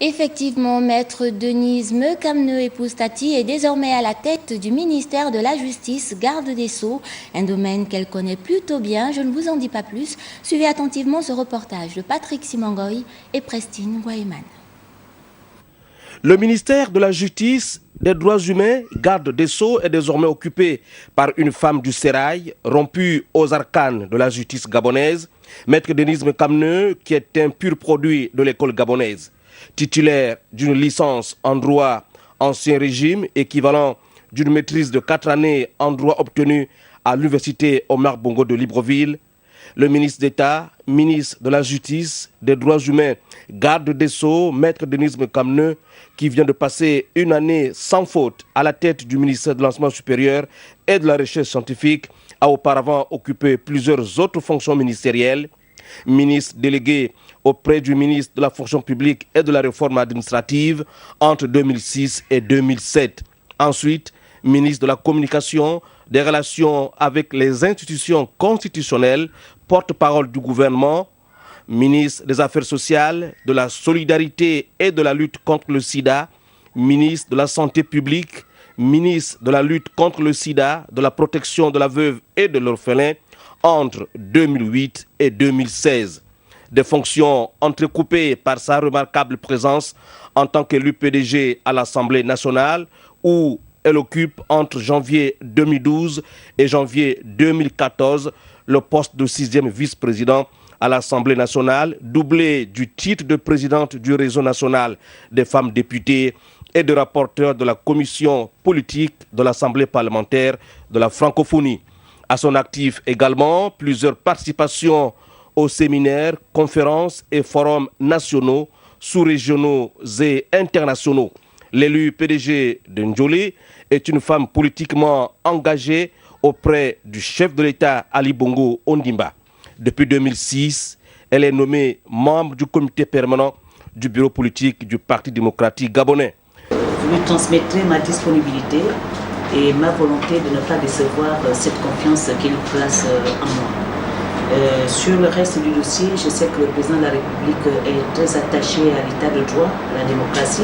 Effectivement, maître Denise Mekamne-Epoustati est désormais à la tête du ministère de la Justice, garde des Sceaux, un domaine qu'elle connaît plutôt bien. Je ne vous en dis pas plus. Suivez attentivement ce reportage de Patrick Simangoy et Prestine Guayman. Le ministère de la Justice, des Droits humains, garde des Sceaux est désormais occupé par une femme du sérail, rompue aux arcanes de la justice gabonaise, maître Denise Mekamne, qui est un pur produit de l'école gabonaise. Titulaire d'une licence en droit ancien régime, équivalent d'une maîtrise de 4 années en droit obtenue à l'université Omar Bongo de Libreville, le ministre d'État, ministre de la Justice, des Droits humains, garde des Sceaux, maître Denise Mekamne, qui vient de passer une année sans faute à la tête du ministère de l'Enseignement supérieur et de la Recherche scientifique, a auparavant occupé plusieurs autres fonctions ministérielles. Ministre délégué auprès du ministre de la fonction publique et de la réforme administrative entre 2006 et 2007. Ensuite, ministre de la communication, des relations avec les institutions constitutionnelles, porte-parole du gouvernement, ministre des Affaires sociales, de la solidarité et de la lutte contre le sida, ministre de la santé publique, ministre de la lutte contre le sida, de la protection de la veuve et de l'orphelin entre 2008 et 2016. Des fonctions entrecoupées par sa remarquable présence en tant qu'élu PDG à l'Assemblée nationale, où elle occupe entre janvier 2012 et janvier 2014 le poste de 6e vice-président à l'Assemblée nationale, doublé du titre de présidente du réseau national des femmes députées et de rapporteur de la commission politique de l'Assemblée parlementaire de la francophonie. À son actif également, plusieurs participations aux séminaires, conférences et forums nationaux, sous-régionaux et internationaux. L'élu PDG de Njolé est une femme politiquement engagée auprès du chef de l'État Ali Bongo Ondimba. Depuis 2006, elle est nommée membre du comité permanent du bureau politique du Parti démocratique gabonais. Je lui transmettrai ma disponibilité et ma volonté de ne pas décevoir cette confiance qu'il place en moi. Sur le reste du dossier, je sais que le président de la République est très attaché à l'état de droit, à la démocratie.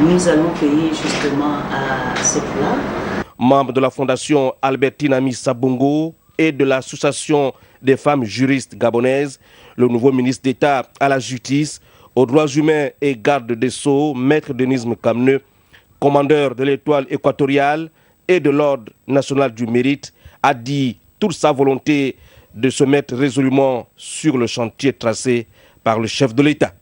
Nous allons payer justement à ce plat. Membre de la fondation Albertine Amissa Bongo et de l'association des femmes juristes gabonaises, le nouveau ministre d'État à la justice, aux droits humains et garde des Sceaux, maître Denise Mekamne, commandeur de l'étoile équatoriale et de l'ordre national du mérite, a dit toute sa volonté de se mettre résolument sur le chantier tracé par le chef de l'État.